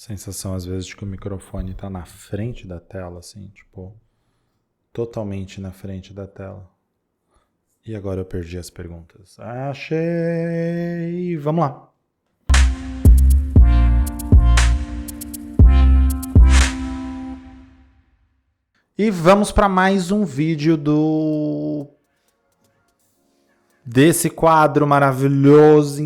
Sensação às vezes de que o microfone tá na frente da tela, assim, tipo, totalmente na frente da tela. E agora eu perdi as perguntas. Achei! Vamos lá! E vamos para mais um vídeo desse quadro maravilhoso,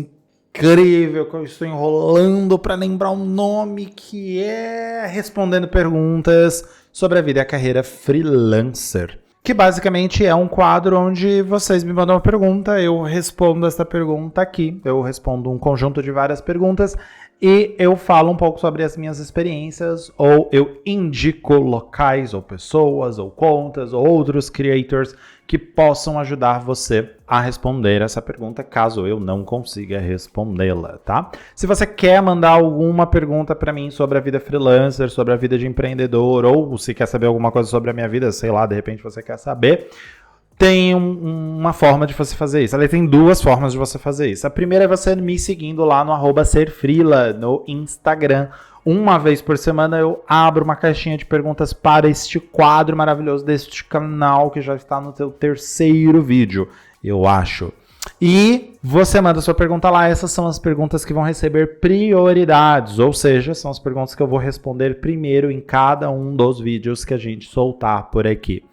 incrível, que eu estou enrolando para lembrar o nome, que é Respondendo Perguntas sobre a Vida e a Carreira Freelancer. Que basicamente é um quadro onde vocês me mandam uma pergunta, eu respondo essa pergunta aqui, eu respondo um conjunto de várias perguntas e eu falo um pouco sobre as minhas experiências, ou eu indico locais, ou pessoas, ou contas, ou outros creators que possam ajudar você a responder essa pergunta, caso eu não consiga respondê-la, tá? Se você quer mandar alguma pergunta para mim sobre a vida freelancer, sobre a vida de empreendedor, ou se quer saber alguma coisa sobre a minha vida, sei lá, de repente você quer saber, tem uma forma de você fazer isso. Aliás, tem duas formas de você fazer isso. A primeira é você me seguindo lá no @serfreela no Instagram. Uma vez por semana eu abro uma caixinha de perguntas para este quadro maravilhoso deste canal, que já está no seu terceiro vídeo, eu acho. E você manda sua pergunta lá, essas são as perguntas que vão receber prioridades, ou seja, são as perguntas que eu vou responder primeiro em cada um dos vídeos que a gente soltar por aqui.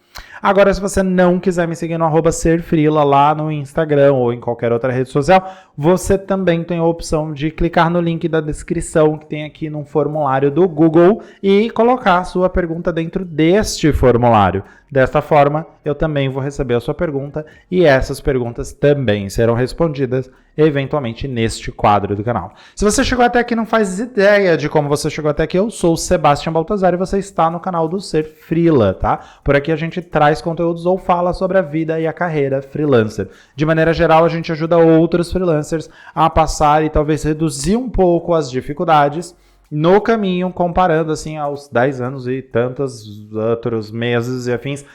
Agora, se você não quiser me seguir no @serfreela lá no Instagram ou em qualquer outra rede social, você também tem a opção de clicar no link da descrição que tem aqui num formulário do Google e colocar a sua pergunta dentro deste formulário. Desta forma, eu também vou receber a sua pergunta e essas perguntas também serão respondidas eventualmente neste quadro do canal. Se você chegou até aqui e não faz ideia de como você chegou até aqui, eu sou o Sebastian Baltazar e você está no canal do Serfreela, tá? Por aqui a gente traz conteúdos ou fala sobre a vida e a carreira freelancer. De maneira geral, a gente ajuda outros freelancers a passar e talvez reduzir um pouco as dificuldades no caminho, comparando assim aos 10 anos e tantos outros meses e afins,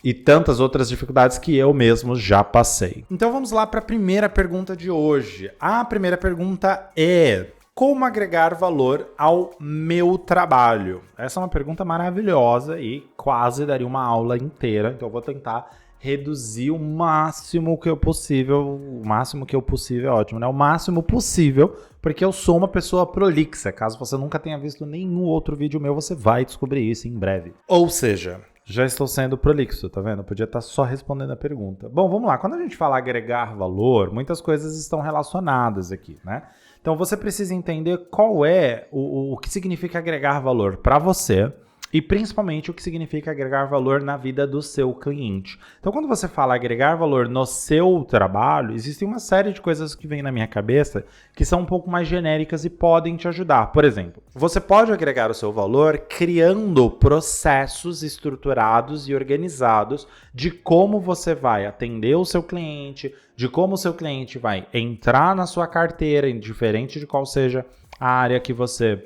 e tantas outras dificuldades que eu mesmo já passei. Então vamos lá para a primeira pergunta de hoje. A primeira pergunta é: como agregar valor ao meu trabalho? Essa é uma pergunta maravilhosa e quase daria uma aula inteira, então eu vou tentar reduzir o máximo que eu possível. O máximo que eu possível é ótimo, né? O máximo possível, porque eu sou uma pessoa prolixa. Caso você nunca tenha visto nenhum outro vídeo meu, você vai descobrir isso em breve. Ou seja, já estou sendo prolixo, tá vendo? Eu podia estar só respondendo a pergunta. Bom, vamos lá. Quando a gente fala agregar valor, muitas coisas estão relacionadas aqui, né? Então você precisa entender qual é o que significa agregar valor para você e principalmente o que significa agregar valor na vida do seu cliente. Então quando você fala agregar valor no seu trabalho, existem uma série de coisas que vêm na minha cabeça que são um pouco mais genéricas e podem te ajudar. Por exemplo, você pode agregar o seu valor criando processos estruturados e organizados de como você vai atender o seu cliente, de como o seu cliente vai entrar na sua carteira, indiferente de qual seja a área que você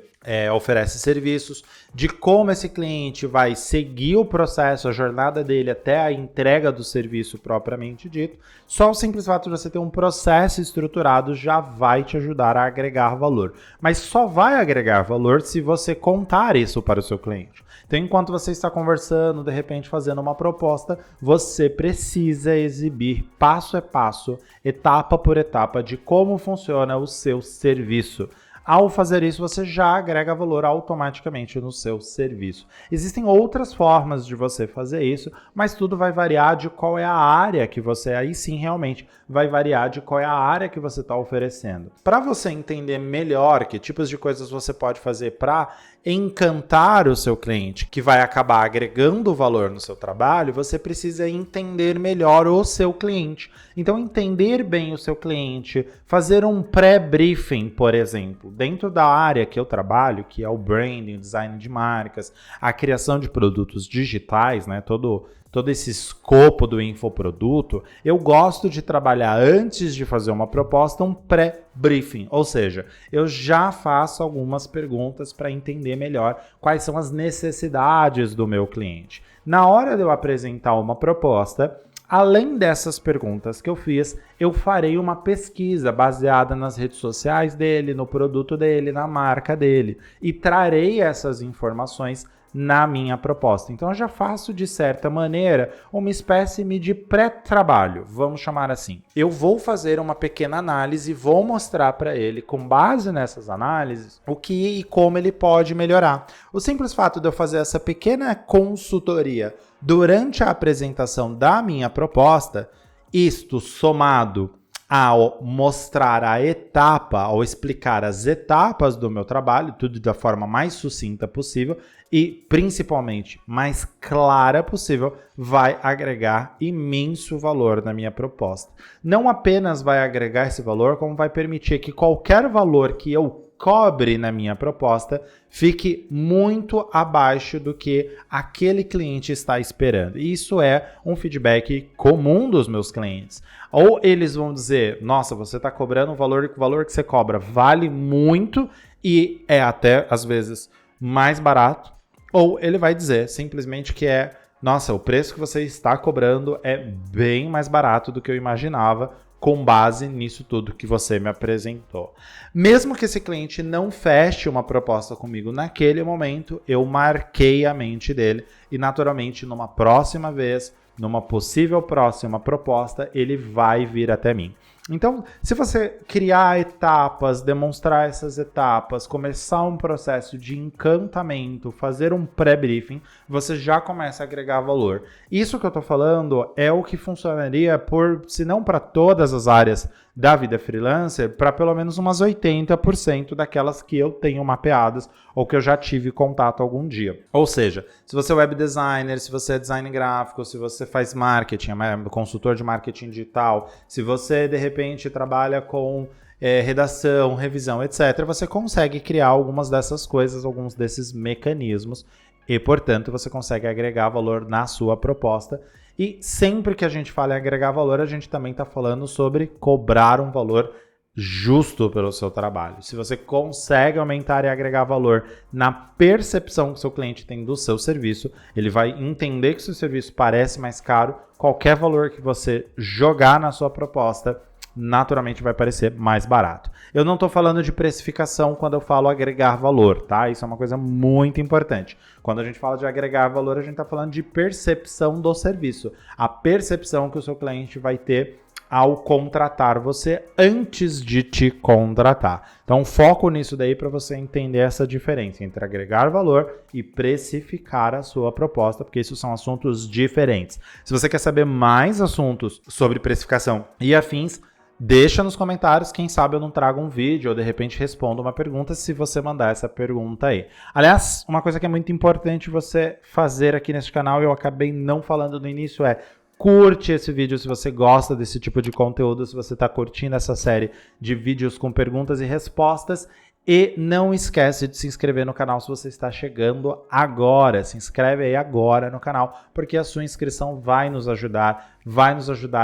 oferece serviços, de como esse cliente vai seguir o processo, a jornada dele até a entrega do serviço propriamente dito. Só o simples fato de você ter um processo estruturado já vai te ajudar a agregar valor. Mas só vai agregar valor se você contar isso para o seu cliente. Então, enquanto você está conversando, de repente fazendo uma proposta, você precisa exibir passo a passo, etapa por etapa, de como funciona o seu serviço. Ao fazer isso, você já agrega valor automaticamente no seu serviço. Existem outras formas de você fazer isso, mas tudo vai variar de qual é a área que você, aí sim realmente vai variar de qual é a área que você está oferecendo. Para você entender melhor que tipos de coisas você pode fazer para encantar o seu cliente, que vai acabar agregando valor no seu trabalho, você precisa entender melhor o seu cliente. Então, entender bem o seu cliente, fazer um pré-briefing, por exemplo, dentro da área que eu trabalho, que é o branding, o design de marcas, a criação de produtos digitais, né, todo esse escopo do infoproduto, eu gosto de trabalhar antes de fazer uma proposta, um pré-briefing, ou seja, eu já faço algumas perguntas para entender melhor quais são as necessidades do meu cliente. Na hora de eu apresentar uma proposta, Além dessas perguntas que eu fiz, eu farei uma pesquisa baseada nas redes sociais dele, no produto dele, na marca dele e trarei essas informações na minha proposta. Então eu já faço de certa maneira uma espécie de pré-trabalho, vamos chamar assim. Eu vou fazer uma pequena análise e vou mostrar para ele, com base nessas análises, o que e como ele pode melhorar. O simples fato de eu fazer essa pequena consultoria durante a apresentação da minha proposta, isto somado ao mostrar a etapa, ao explicar as etapas do meu trabalho, tudo da forma mais sucinta possível e, principalmente, mais clara possível, vai agregar imenso valor na minha proposta. Não apenas vai agregar esse valor, como vai permitir que qualquer valor que eu cobre na minha proposta fique muito abaixo do que aquele cliente está esperando. E isso é um feedback comum dos meus clientes. Ou eles vão dizer, nossa, você está cobrando o valor que você cobra vale muito e é até, às vezes, mais barato. Ou ele vai dizer simplesmente que é, nossa, o preço que você está cobrando é bem mais barato do que eu imaginava, com base nisso tudo que você me apresentou. Mesmo que esse cliente não feche uma proposta comigo naquele momento, eu marquei a mente dele e, naturalmente, numa próxima vez, numa possível próxima proposta, ele vai vir até mim. Então, se você criar etapas, demonstrar essas etapas, começar um processo de encantamento, fazer um pré-briefing, você já começa a agregar valor. Isso que eu estou falando é o que funcionaria se não para todas as áreas da vida freelancer, para pelo menos umas 80% daquelas que eu tenho mapeadas ou que eu já tive contato algum dia. Ou seja, se você é web designer, se você é design gráfico, se você faz marketing, é consultor de marketing digital, se você de repente trabalha com redação, revisão, etc., você consegue criar algumas dessas coisas, alguns desses mecanismos e, portanto, você consegue agregar valor na sua proposta. E sempre que a gente fala em agregar valor, a gente também está falando sobre cobrar um valor justo pelo seu trabalho. Se você consegue aumentar e agregar valor na percepção que o seu cliente tem do seu serviço, ele vai entender que o seu serviço parece mais caro, qualquer valor que você jogar na sua proposta, naturalmente vai parecer mais barato. Eu não estou falando de precificação quando eu falo agregar valor, tá? Isso é uma coisa muito importante. Quando a gente fala de agregar valor, a gente está falando de percepção do serviço. A percepção que o seu cliente vai ter ao contratar você antes de te contratar. Então, foco nisso daí para você entender essa diferença entre agregar valor e precificar a sua proposta, porque isso são assuntos diferentes. Se você quer saber mais assuntos sobre precificação e afins, deixa nos comentários, quem sabe eu não trago um vídeo ou de repente respondo uma pergunta se você mandar essa pergunta aí. Aliás, uma coisa que é muito importante você fazer aqui nesse canal e eu acabei não falando no início é curte esse vídeo se você gosta desse tipo de conteúdo, se você está curtindo essa série de vídeos com perguntas e respostas. E não esquece de se inscrever no canal se você está chegando agora. Se inscreve aí agora no canal, porque a sua inscrição vai nos ajudar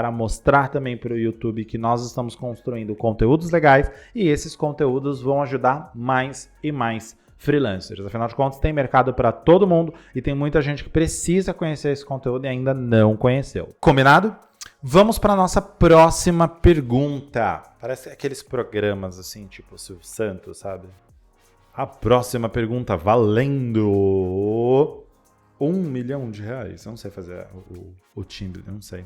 a mostrar também para o YouTube que nós estamos construindo conteúdos legais e esses conteúdos vão ajudar mais e mais freelancers. Afinal de contas, tem mercado para todo mundo e tem muita gente que precisa conhecer esse conteúdo e ainda não conheceu. Combinado? Vamos para a nossa próxima pergunta. Parece aqueles programas assim, tipo Silvio Santos, sabe? A próxima pergunta valendo R$1 milhão. Eu não sei fazer o timbre, eu não sei.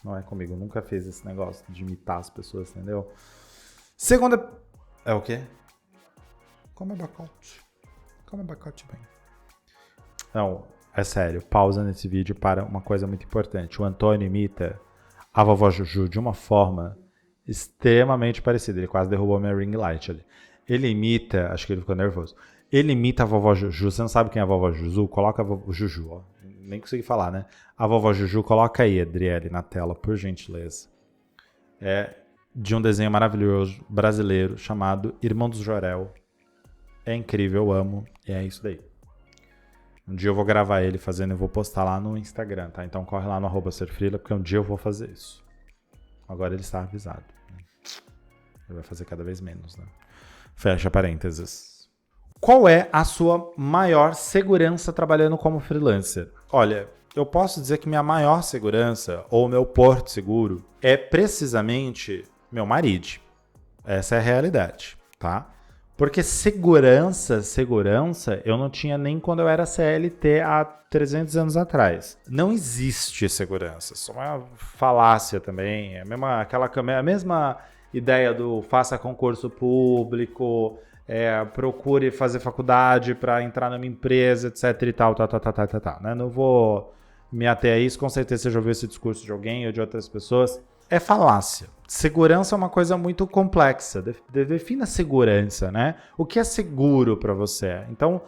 Não é comigo, eu nunca fiz esse negócio de imitar as pessoas, entendeu? Segunda... É o quê? Come abacate. Come abacate bem. Não, é sério, pausa nesse vídeo para uma coisa muito importante. O Antônio imita a vovó Juju de uma forma extremamente parecida. Ele quase derrubou minha ring light ali. Ele imita, acho que ele ficou nervoso. Ele imita a vovó Juju. Você não sabe quem é a vovó Juju? Coloca a vovó Juju, ó. Nem consegui falar, né? A vovó Juju, coloca aí, Adriele, na tela, por gentileza. É de um desenho maravilhoso brasileiro chamado Irmão dos Jorel. É incrível, eu amo. E é isso daí. Um dia eu vou gravar ele fazendo e vou postar lá no Instagram, tá? Então corre lá no @serfreela, porque um dia eu vou fazer isso. Agora ele está avisado. Ele vai fazer cada vez menos, né? Fecha parênteses. Qual é a sua maior segurança trabalhando como freelancer? Olha, eu posso dizer que minha maior segurança, ou meu porto seguro, é precisamente meu marido. Essa é a realidade, tá? Porque segurança, eu não tinha nem quando eu era CLT há 300 anos atrás. Não existe segurança, isso é uma falácia também. É a mesma ideia do faça concurso público, procure fazer faculdade para entrar numa empresa, etc e tal, né? Não vou me ater a isso, com certeza você já ouviu esse discurso de alguém ou de outras pessoas. É falácia. Segurança é uma coisa muito complexa. Defina segurança, né? O que é seguro para você? Então,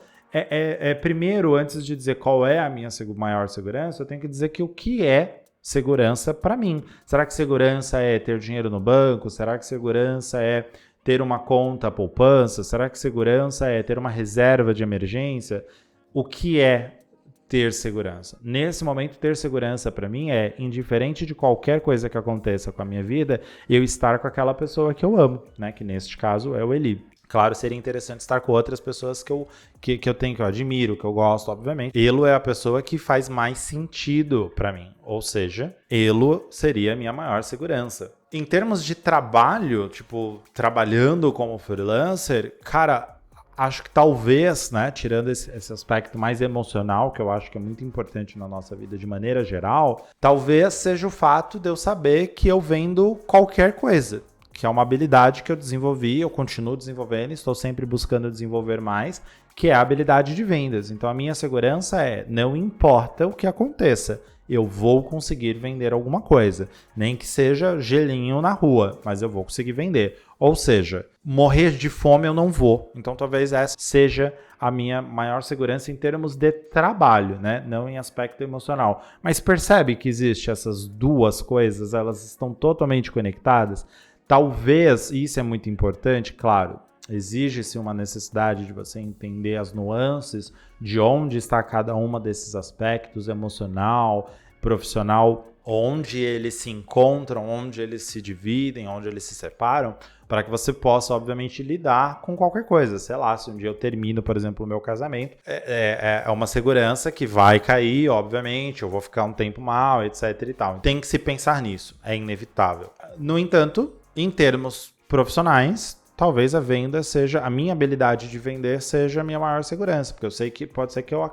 primeiro, antes de dizer qual é a minha maior segurança, eu tenho que dizer que o que é segurança para mim. Será que segurança é ter dinheiro no banco? Será que segurança é ter uma conta poupança? Será que segurança é ter uma reserva de emergência? O que é ter segurança? Nesse momento, ter segurança para mim é, indiferente de qualquer coisa que aconteça com a minha vida, eu estar com aquela pessoa que eu amo, né? Que neste caso é o Eli. Claro, seria interessante estar com outras pessoas que eu tenho, que eu admiro, que eu gosto, obviamente. Elo é a pessoa que faz mais sentido para mim. Ou seja, Elo seria a minha maior segurança. Em termos de trabalho, tipo, trabalhando como freelancer, cara, acho que talvez, né, tirando esse aspecto mais emocional, que eu acho que é muito importante na nossa vida de maneira geral, talvez seja o fato de eu saber que eu vendo qualquer coisa, que é uma habilidade que eu desenvolvi, eu continuo desenvolvendo, estou sempre buscando desenvolver mais, que é a habilidade de vendas. Então a minha segurança é, não importa o que aconteça, eu vou conseguir vender alguma coisa. Nem que seja gelinho na rua, mas eu vou conseguir vender. Ou seja, morrer de fome eu não vou. Então talvez essa seja a minha maior segurança em termos de trabalho, né? Não em aspecto emocional. Mas percebe que existe essas duas coisas, elas estão totalmente conectadas? Talvez, e isso é muito importante, claro, exige-se uma necessidade de você entender as nuances de onde está cada uma desses aspectos, emocional, profissional, onde eles se encontram, onde eles se dividem, onde eles se separam, para que você possa, obviamente, lidar com qualquer coisa. Sei lá, se um dia eu termino, por exemplo, o meu casamento, é uma segurança que vai cair, obviamente, eu vou ficar um tempo mal, etc e tal. Tem que se pensar nisso, é inevitável. No entanto, em termos profissionais, talvez a venda seja, a minha habilidade de vender seja a minha maior segurança, porque eu sei que pode ser que eu,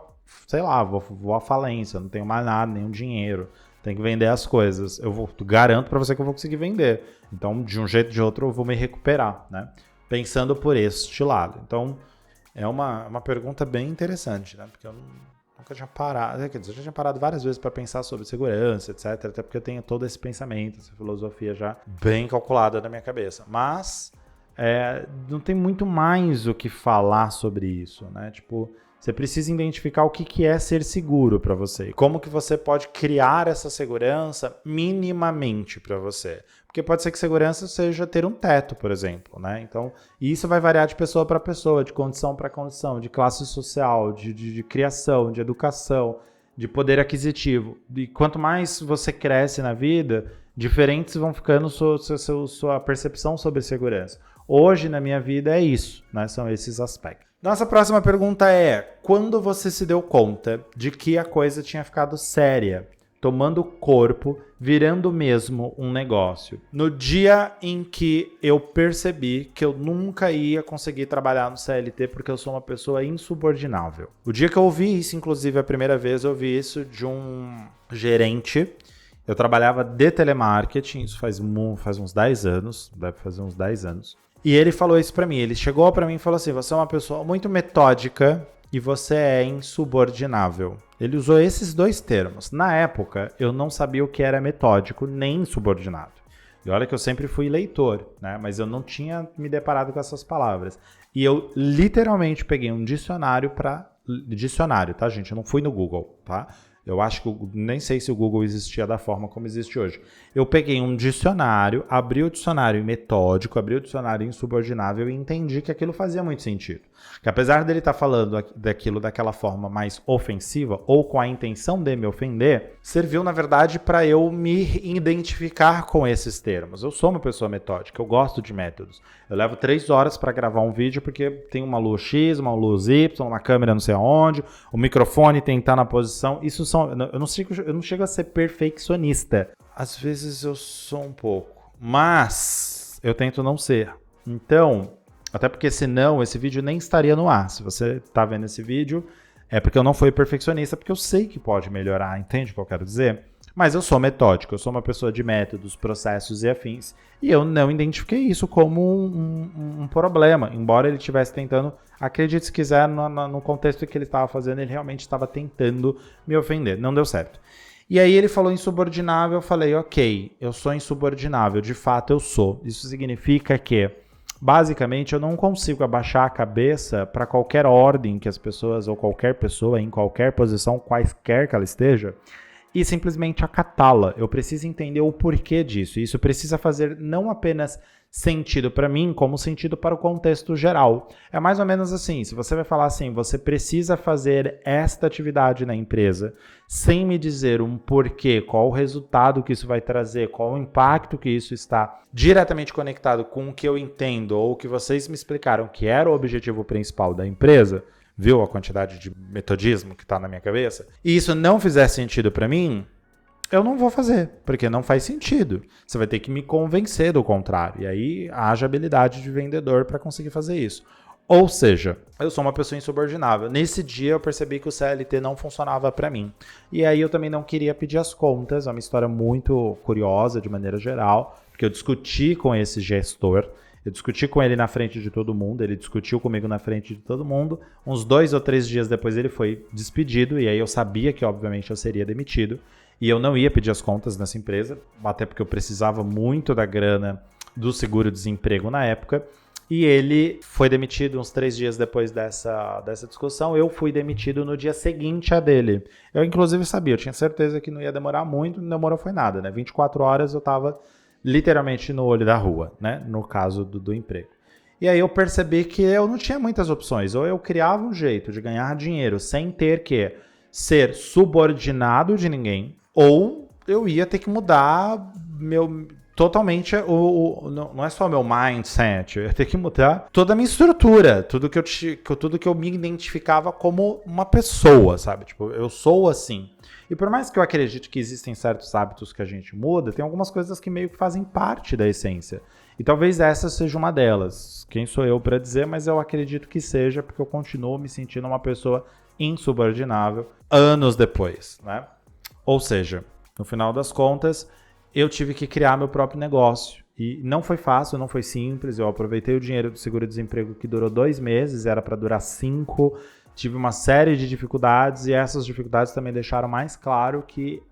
sei lá, vou à falência, não tenho mais nada, nenhum dinheiro, tenho que vender as coisas. Garanto para você que eu vou conseguir vender. Então, de um jeito ou de outro, eu vou me recuperar, né? Pensando por este lado. Então, é uma pergunta bem interessante, né? Porque eu nunca tinha parado, quer dizer, eu já tinha parado várias vezes para pensar sobre segurança, etc. Até porque eu tenho todo esse pensamento, essa filosofia já bem calculada na minha cabeça. Mas não tem muito mais o que falar sobre isso, né? Tipo, você precisa identificar o que é ser seguro para você e como que você pode criar essa segurança minimamente para você. Porque pode ser que segurança seja ter um teto, por exemplo, né? Então, isso vai variar de pessoa para pessoa, de condição para condição, de classe social, de criação, de educação, de poder aquisitivo. E quanto mais você cresce na vida, diferentes vão ficando sua percepção sobre segurança. Hoje, na minha vida, é isso, né? São esses aspectos. Nossa próxima pergunta é: quando você se deu conta de que a coisa tinha ficado séria, tomando corpo, virando mesmo um negócio? No dia em que eu percebi que eu nunca ia conseguir trabalhar no CLT porque eu sou uma pessoa insubordinável. O dia que eu ouvi isso, inclusive a primeira vez, eu ouvi isso de um gerente. Eu trabalhava de telemarketing, isso faz uns 10 anos, deve fazer uns 10 anos. E ele falou isso pra mim, ele chegou pra mim e falou assim: você é uma pessoa muito metódica e você é insubordinável. Ele usou esses dois termos. Na época, eu não sabia o que era metódico nem insubordinado. E olha que eu sempre fui leitor, né? Mas eu não tinha me deparado com essas palavras. E eu literalmente peguei um dicionário Dicionário, tá, gente? Eu não fui no Google, tá? Eu acho que nem sei se o Google existia da forma como existe hoje. Eu peguei um dicionário, abri o dicionário metódico, abri o dicionário insubordinável e entendi que aquilo fazia muito sentido. Que apesar dele estar falando daquilo daquela forma mais ofensiva ou com a intenção de me ofender, serviu na verdade para eu me identificar com esses termos. Eu sou uma pessoa metódica, eu gosto de métodos. Eu levo 3 horas para gravar um vídeo porque tem uma luz X, uma luz Y, uma câmera não sei aonde, o microfone tem que estar na posição. Isso são eu não chego a ser perfeccionista. Às vezes eu sou um pouco, mas eu tento não ser. Então, até porque senão esse vídeo nem estaria no ar. Se você tá vendo esse vídeo, é porque eu não fui perfeccionista, porque eu sei que pode melhorar, entende o que eu quero dizer? Mas eu sou metódico, eu sou uma pessoa de métodos, processos e afins, e eu não identifiquei isso como um problema, embora ele estivesse tentando, acredite se quiser, no contexto que ele estava fazendo, ele realmente estava tentando me ofender, não deu certo. E aí ele falou insubordinável, eu falei, ok, eu sou insubordinável, de fato eu sou. Isso significa que, basicamente, eu não consigo abaixar a cabeça para qualquer ordem que as pessoas, ou qualquer pessoa, em qualquer posição, quaisquer que ela esteja, e simplesmente acatá-la. Eu preciso entender o porquê disso. E isso precisa fazer não apenas sentido para mim, como sentido para o contexto geral. É mais ou menos assim, se você vai falar assim, você precisa fazer esta atividade na empresa, sem me dizer um porquê, qual o resultado que isso vai trazer, qual o impacto que isso está diretamente conectado com o que eu entendo, ou o que vocês me explicaram que era o objetivo principal da empresa, viu a quantidade de metodismo que está na minha cabeça? E isso não fizer sentido para mim, eu não vou fazer, porque não faz sentido. Você vai ter que me convencer do contrário. E aí haja habilidade de vendedor para conseguir fazer isso. Ou seja, eu sou uma pessoa insubordinável. Nesse dia eu percebi que o CLT não funcionava para mim. E aí eu também não queria pedir as contas. É uma história muito curiosa de maneira geral, porque eu discuti com esse gestor. Eu discuti com ele na frente de todo mundo, ele discutiu comigo na frente de todo mundo. Uns 2 ou 3 dias depois ele foi despedido, e aí eu sabia que obviamente eu seria demitido. E eu não ia pedir as contas nessa empresa, até porque eu precisava muito da grana do seguro-desemprego na época. E ele foi demitido uns 3 dias depois dessa discussão. Eu fui demitido no dia seguinte a dele. Eu inclusive sabia, eu tinha certeza que não ia demorar muito, não demorou foi nada, né? 24 horas eu estava literalmente no olho da rua, né? No caso do emprego. E aí eu percebi que eu não tinha muitas opções. Ou eu criava um jeito de ganhar dinheiro sem ter que ser subordinado de ninguém, ou eu ia ter que mudar totalmente não é só meu mindset, eu ia ter que mudar toda a minha estrutura, tudo que eu me identificava como uma pessoa, sabe? Tipo, eu sou assim. E por mais que eu acredite que existem certos hábitos que a gente muda, tem algumas coisas que meio que fazem parte da essência. E talvez essa seja uma delas. Quem sou eu para dizer, mas eu acredito que seja, porque eu continuo me sentindo uma pessoa insubordinável anos depois, né? Ou seja, no final das contas, eu tive que criar meu próprio negócio. E não foi fácil, não foi simples. Eu aproveitei o dinheiro do seguro-desemprego que durou 2 meses, era para durar 5. Tive uma série de dificuldades e essas dificuldades também deixaram mais claro que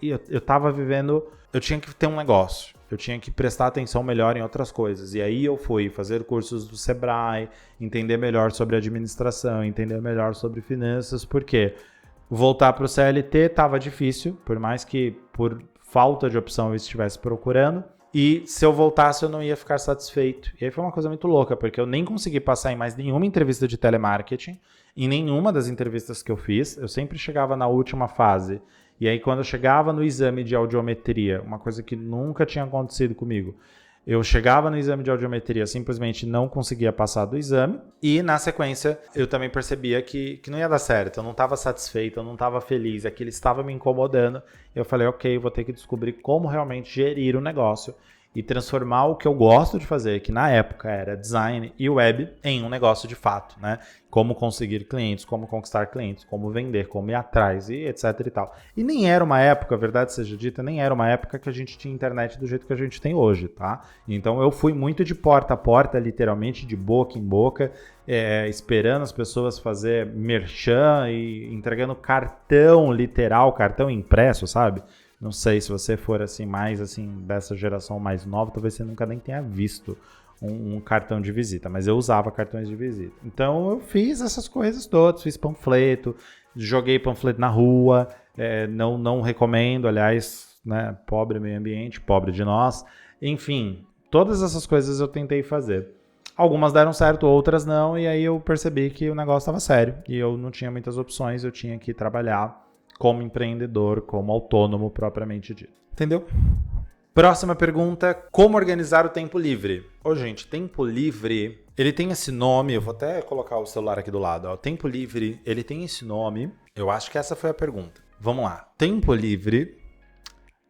eu estava vivendo, eu tinha que ter um negócio, eu tinha que prestar atenção melhor em outras coisas. E aí eu fui fazer cursos do Sebrae, entender melhor sobre administração, entender melhor sobre finanças, porque voltar para o CLT estava difícil, por mais que por falta de opção eu estivesse procurando. E se eu voltasse, eu não ia ficar satisfeito. E aí foi uma coisa muito louca, porque eu nem consegui passar em mais nenhuma entrevista de telemarketing. Em nenhuma das entrevistas que eu fiz, eu sempre chegava na última fase. E aí quando eu chegava no exame de audiometria, uma coisa que nunca tinha acontecido comigo, eu chegava no exame de audiometria, simplesmente não conseguia passar do exame. E na sequência, eu também percebia que não ia dar certo. Eu não estava satisfeito, eu não estava feliz. Aquilo estava me incomodando. Eu falei, ok, vou ter que descobrir como realmente gerir o negócio e transformar o que eu gosto de fazer, que na época era design e web, em um negócio de fato, né? Como conseguir clientes, como conquistar clientes, como vender, como ir atrás e etc e tal. E nem era uma época, a verdade seja dita, nem era uma época que a gente tinha internet do jeito que a gente tem hoje, tá? Então eu fui muito de porta a porta, literalmente, de boca em boca, esperando as pessoas fazer merchan e entregando cartão literal, cartão impresso, sabe? Não sei, se você for assim mais assim dessa geração mais nova, talvez você nunca nem tenha visto um cartão de visita, mas eu usava cartões de visita. Então eu fiz essas coisas todas, fiz panfleto, joguei panfleto na rua, não recomendo, aliás, né, pobre meio ambiente, pobre de nós. Enfim, todas essas coisas eu tentei fazer. Algumas deram certo, outras não, e aí eu percebi que o negócio estava sério e eu não tinha muitas opções, eu tinha que trabalhar como empreendedor, como autônomo propriamente dito. Entendeu? Próxima pergunta, como organizar o tempo livre? Gente, tempo livre, ele tem esse nome, eu vou até colocar o celular aqui do lado, ó. Tempo livre, ele tem esse nome, eu acho que essa foi a pergunta. vamos lá. Tempo livre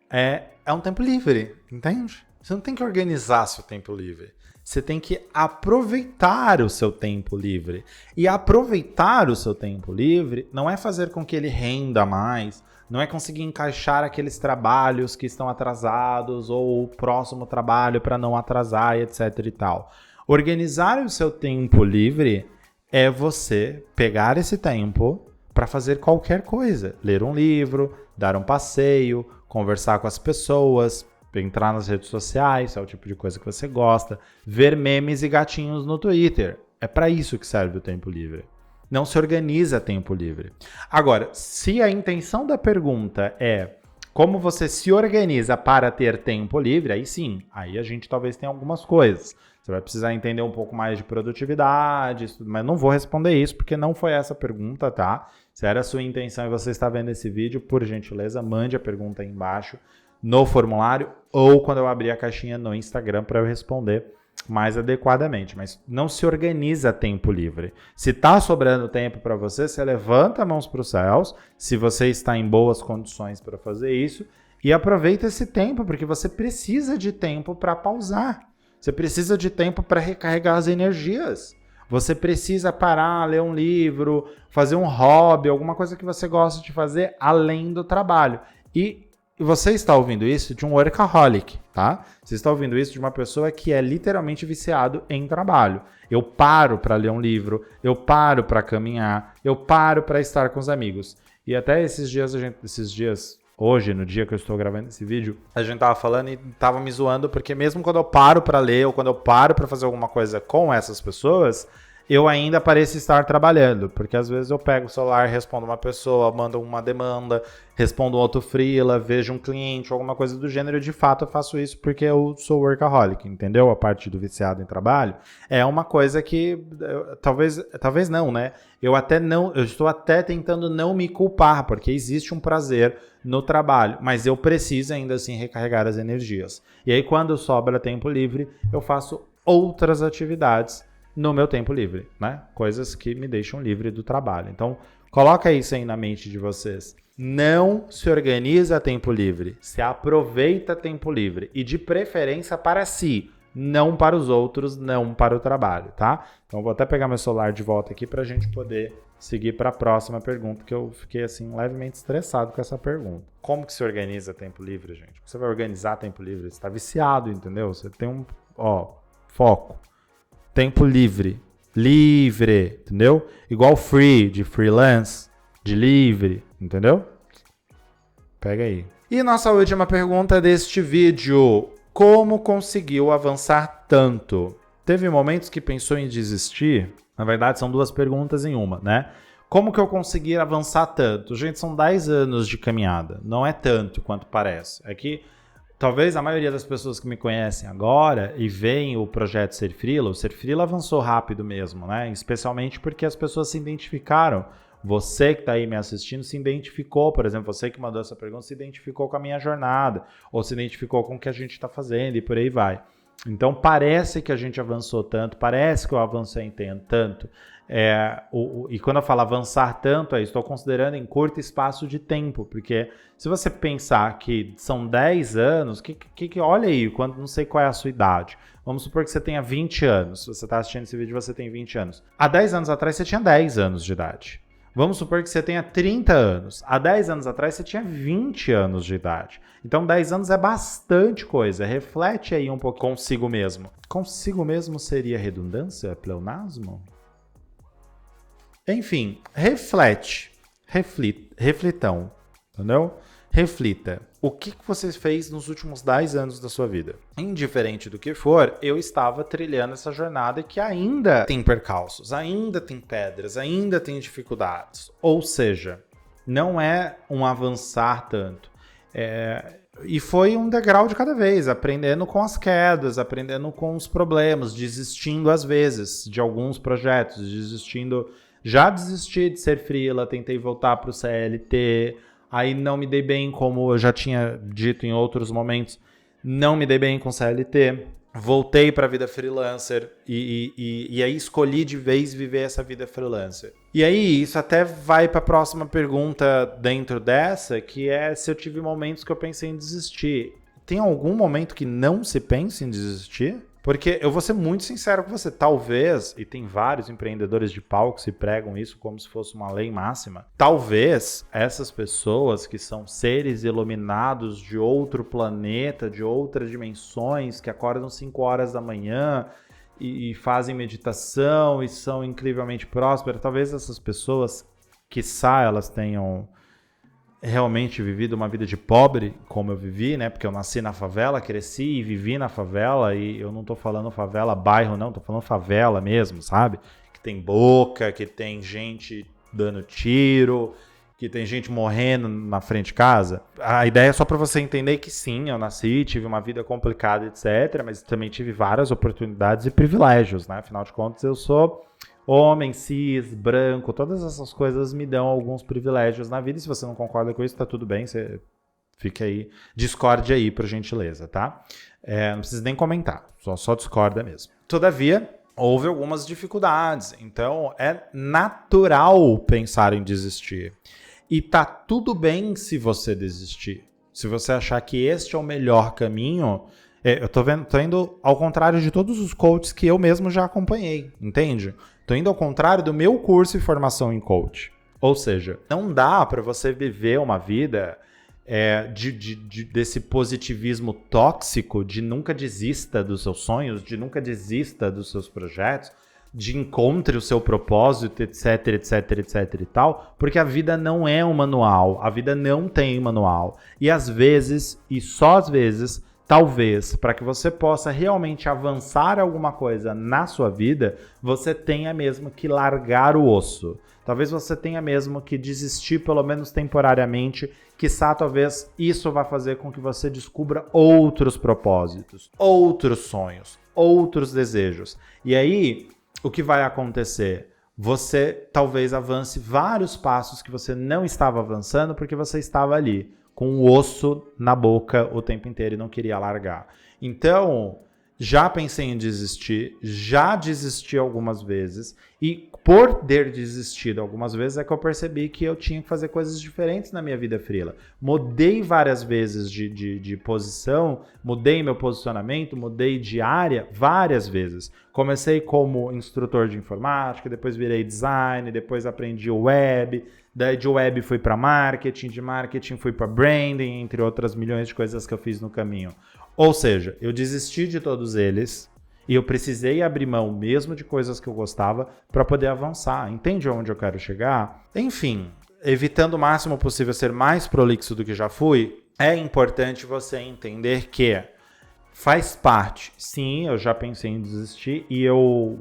é um tempo livre, entende? Você não tem que organizar seu tempo livre. Você tem que aproveitar o seu tempo livre. E aproveitar o seu tempo livre não é fazer com que ele renda mais, não é conseguir encaixar aqueles trabalhos que estão atrasados ou o próximo trabalho para não atrasar, etc e tal. Organizar o seu tempo livre é você pegar esse tempo para fazer qualquer coisa. Ler um livro, dar um passeio, conversar com as pessoas, entrar nas redes sociais, se é o tipo de coisa que você gosta, ver memes e gatinhos no Twitter. É para isso que serve o tempo livre. Não se organiza tempo livre. Agora, se a intenção da pergunta é como você se organiza para ter tempo livre, aí sim, aí a gente talvez tenha algumas coisas. Você vai precisar entender um pouco mais de produtividade, mas não vou responder isso porque não foi essa a pergunta, tá? Se era a sua intenção e você está vendo esse vídeo, por gentileza, mande a pergunta aí embaixo no formulário ou quando eu abrir a caixinha no Instagram para eu responder mais adequadamente. Mas não se organiza tempo livre. Se está sobrando tempo para você, você levanta a mãos para os céus, se você está em boas condições para fazer isso, e aproveita esse tempo, porque você precisa de tempo para pausar. Você precisa de tempo para recarregar as energias. Você precisa parar, ler um livro, fazer um hobby, alguma coisa que você gosta de fazer além do trabalho. E você está ouvindo isso de um workaholic, tá? Você está ouvindo isso de uma pessoa que é literalmente viciado em trabalho. Eu paro para ler um livro, eu paro para caminhar, eu paro para estar com os amigos. E até esses dias, hoje, no dia que eu estou gravando esse vídeo, a gente tava falando e tava me zoando, porque mesmo quando eu paro para ler ou quando eu paro para fazer alguma coisa com essas pessoas, eu ainda pareço estar trabalhando, porque às vezes eu pego o celular, respondo uma pessoa, mando uma demanda, respondo um outro freela, vejo um cliente, alguma coisa do gênero. De fato, eu faço isso porque eu sou workaholic, entendeu? A parte do viciado em trabalho é uma coisa que talvez não, né? Eu estou até tentando não me culpar, porque existe um prazer no trabalho, mas eu preciso ainda assim recarregar as energias. E aí, quando sobra tempo livre, eu faço outras atividades no meu tempo livre, né? Coisas que me deixam livre do trabalho. Então, coloca isso aí na mente de vocês. Não se organiza tempo livre, se aproveita tempo livre e de preferência para si, não para os outros, não para o trabalho, tá? Então, vou até pegar meu celular de volta aqui para a gente poder seguir para a próxima pergunta, que eu fiquei assim levemente estressado com essa pergunta. Como que se organiza tempo livre, gente? Você vai organizar tempo livre? Você está viciado, entendeu? Você tem foco. Tempo livre, entendeu? Igual free, de freelance, de livre, entendeu? Pega aí. E nossa última pergunta deste vídeo. Como conseguiu avançar tanto? Teve momentos que pensou em desistir? Na verdade, são duas perguntas em uma, né? Como que eu consegui avançar tanto? Gente, são 10 anos de caminhada. Não é tanto quanto parece. É que talvez a maioria das pessoas que me conhecem agora e veem o projeto Ser Freela, o Ser Freela avançou rápido mesmo, né? Especialmente porque as pessoas se identificaram. Você que está aí me assistindo se identificou, por exemplo, você que mandou essa pergunta se identificou com a minha jornada, ou se identificou com o que a gente está fazendo e por aí vai. Então parece que a gente avançou tanto, parece que eu avancei tanto. E quando eu falo avançar tanto, estou considerando em curto espaço de tempo, porque se você pensar que são 10 anos, olha aí, não sei qual é a sua idade. Vamos supor que você tenha 20 anos. Se você está assistindo esse vídeo, você tem 20 anos. Há 10 anos atrás, você tinha 10 anos de idade. Vamos supor que você tenha 30 anos. Há 10 anos atrás, você tinha 20 anos de idade. Então, 10 anos é bastante coisa. Reflete aí um pouco consigo mesmo. Consigo mesmo seria redundância, pleonasmo? Enfim, reflitão, entendeu? Reflita. O que você fez nos últimos 10 anos da sua vida? Indiferente do que for, eu estava trilhando essa jornada que ainda tem percalços, ainda tem pedras, ainda tem dificuldades. Ou seja, não é um avançar tanto. E foi um degrau de cada vez, aprendendo com as quedas, aprendendo com os problemas, desistindo às vezes de alguns projetos, Já desisti de ser freela, tentei voltar para o CLT, aí não me dei bem, como eu já tinha dito em outros momentos, não me dei bem com CLT. voltei para a vida freelancer e aí escolhi de vez viver essa vida freelancer. E aí isso até vai para a próxima pergunta dentro dessa, que é se eu tive momentos que eu pensei em desistir. Tem algum momento que não se pensa em desistir? Porque eu vou ser muito sincero com você, talvez, e tem vários empreendedores de palco que se pregam isso como se fosse uma lei máxima, talvez essas pessoas que são seres iluminados de outro planeta, de outras dimensões, que acordam 5 horas da manhã e fazem meditação e são incrivelmente prósperas, talvez essas pessoas, quiçá elas tenham realmente vivido uma vida de pobre, como eu vivi, né? Porque eu nasci na favela, cresci e vivi na favela, e eu não tô falando favela bairro, não, tô falando favela mesmo, sabe? Que tem boca, que tem gente dando tiro, que tem gente morrendo na frente de casa. A ideia é só para você entender que sim, eu nasci, tive uma vida complicada, etc., mas também tive várias oportunidades e privilégios, né? Afinal de contas, eu sou homem, cis, branco, todas essas coisas me dão alguns privilégios na vida. E se você não concorda com isso, tá tudo bem, você fica aí, discorde aí, por gentileza, tá? Não precisa nem comentar, só discorda mesmo. Todavia, houve algumas dificuldades, então é natural pensar em desistir. E tá tudo bem se você desistir. Se você achar que este é o melhor caminho, eu tô indo ao contrário de todos os coaches que eu mesmo já acompanhei, entende? Tô indo ao contrário do meu curso e formação em coach. Ou seja, não dá para você viver uma vida desse positivismo tóxico, de nunca desista dos seus sonhos, de nunca desista dos seus projetos, de encontre o seu propósito, etc, etc, etc e tal, porque a vida não é um manual, a vida não tem manual. E às vezes, e só às vezes, talvez, para que você possa realmente avançar alguma coisa na sua vida, você tenha mesmo que largar o osso. Talvez você tenha mesmo que desistir, pelo menos temporariamente, quiçá talvez isso vá fazer com que você descubra outros propósitos, outros sonhos, outros desejos. E aí, o que vai acontecer? Você talvez avance vários passos que você não estava avançando porque você estava ali, com o osso na boca o tempo inteiro e não queria largar. Então, já pensei em desistir, já desisti algumas vezes, e por ter desistido algumas vezes é que eu percebi que eu tinha que fazer coisas diferentes na minha vida freela. Mudei várias vezes de posição, mudei meu posicionamento, mudei de área várias vezes. Comecei como instrutor de informática, depois virei design, depois aprendi web, daí de web fui para marketing, de marketing fui para branding, entre outras milhões de coisas que eu fiz no caminho. Ou seja, eu desisti de todos eles e eu precisei abrir mão mesmo de coisas que eu gostava para poder avançar. Entende onde eu quero chegar? Enfim, evitando o máximo possível ser mais prolixo do que já fui, é importante você entender que faz parte. Sim, eu já pensei em desistir e eu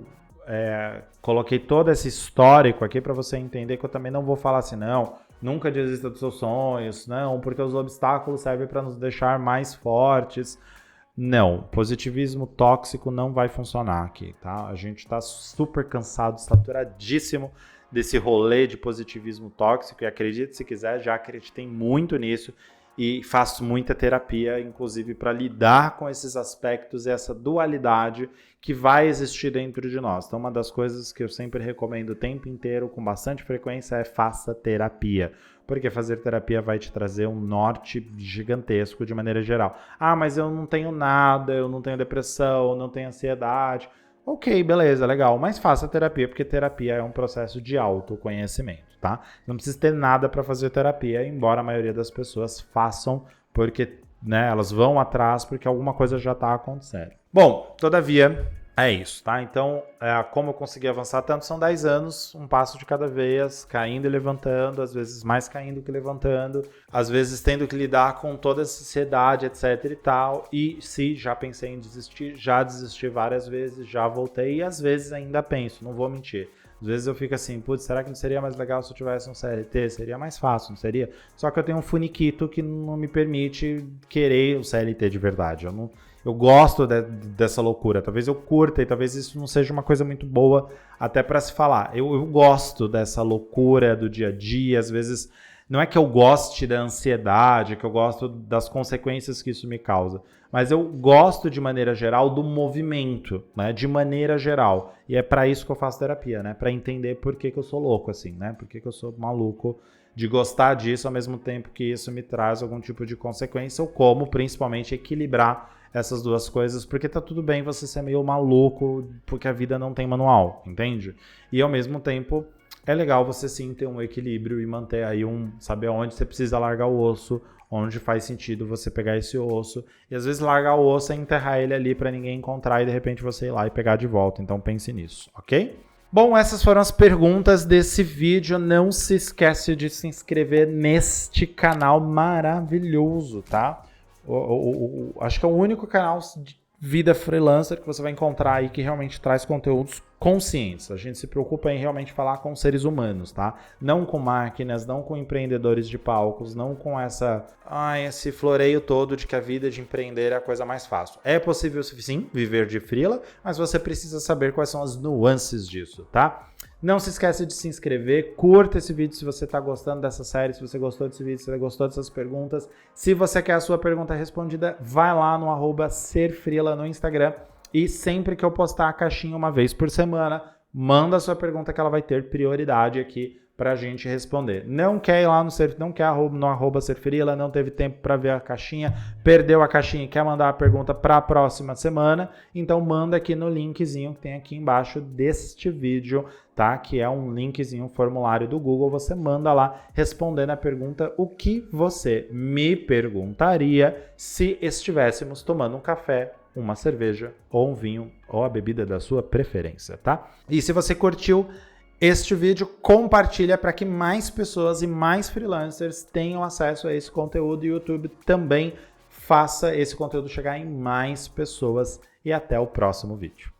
coloquei todo esse histórico aqui para você entender que eu também não vou falar assim, não, nunca desista dos seus sonhos, não, porque os obstáculos servem para nos deixar mais fortes. Não, positivismo tóxico não vai funcionar aqui, tá? A gente está super cansado, saturadíssimo desse rolê de positivismo tóxico e acredite se quiser, já acreditei muito nisso e faço muita terapia, inclusive para lidar com esses aspectos e essa dualidade que vai existir dentro de nós. Então, uma das coisas que eu sempre recomendo o tempo inteiro, com bastante frequência, é faça terapia. Porque fazer terapia vai te trazer um norte gigantesco de maneira geral. Ah, mas eu não tenho nada, eu não tenho depressão, não tenho ansiedade. Ok, beleza, legal, mas faça terapia, porque terapia é um processo de autoconhecimento, tá? Não precisa ter nada para fazer terapia, embora a maioria das pessoas façam, porque elas vão atrás, porque alguma coisa já está acontecendo. Bom, todavia, é isso, tá? Então, como eu consegui avançar tanto, são 10 anos, um passo de cada vez, caindo e levantando, às vezes mais caindo que levantando, às vezes tendo que lidar com toda essa sociedade, etc e tal, e se já pensei em desistir, já desisti várias vezes, já voltei, e às vezes ainda penso, não vou mentir. Às vezes eu fico assim, putz, será que não seria mais legal se eu tivesse um CLT? Seria mais fácil, não seria? Só que eu tenho um funiquito que não me permite querer o CLT de verdade, eu gosto dessa loucura, talvez eu curta e talvez isso não seja uma coisa muito boa até para se falar. Eu gosto dessa loucura do dia a dia, às vezes Não é que eu goste da ansiedade, que eu gosto das consequências que isso me causa, mas eu gosto, de maneira geral, do movimento, né? De maneira geral. E é para isso que eu faço terapia, né? Para entender por que eu sou louco, assim, né? Por que eu sou maluco de gostar disso ao mesmo tempo que isso me traz algum tipo de consequência, ou como, principalmente, equilibrar essas duas coisas, porque tá tudo bem você ser meio maluco, porque a vida não tem manual, entende? E ao mesmo tempo, é legal você sim ter um equilíbrio e manter aí saber onde você precisa largar o osso, onde faz sentido você pegar esse osso, e às vezes largar o osso é enterrar ele ali para ninguém encontrar e de repente você ir lá e pegar de volta, então pense nisso, ok? Bom, essas foram as perguntas desse vídeo. Não se esquece de se inscrever neste canal maravilhoso, tá? Acho que é o único canal de vida freelancer que você vai encontrar aí que realmente traz conteúdos conscientes. A gente se preocupa em realmente falar com seres humanos, tá? Não com máquinas, não com empreendedores de palcos, não com esse floreio todo de que a vida de empreender é a coisa mais fácil. É possível, sim, viver de freela, mas você precisa saber quais são as nuances disso, tá? Não se esqueça de se inscrever, curta esse vídeo se você está gostando dessa série, se você gostou desse vídeo, se você gostou dessas perguntas. Se você quer a sua pergunta respondida, vai lá no @serfreela no Instagram e sempre que eu postar a caixinha uma vez por semana, manda a sua pergunta que ela vai ter prioridade aqui para a gente responder. Não quer ir lá no @serfreela, não teve tempo para ver a caixinha, perdeu a caixinha e quer mandar a pergunta para a próxima semana, então manda aqui no linkzinho que tem aqui embaixo deste vídeo, tá? Que é um linkzinho, um formulário do Google, você manda lá respondendo a pergunta o que você me perguntaria se estivéssemos tomando um café, uma cerveja ou um vinho ou a bebida da sua preferência, tá? E se você curtiu este vídeo, compartilha para que mais pessoas e mais freelancers tenham acesso a esse conteúdo e o YouTube também faça esse conteúdo chegar em mais pessoas. E até o próximo vídeo.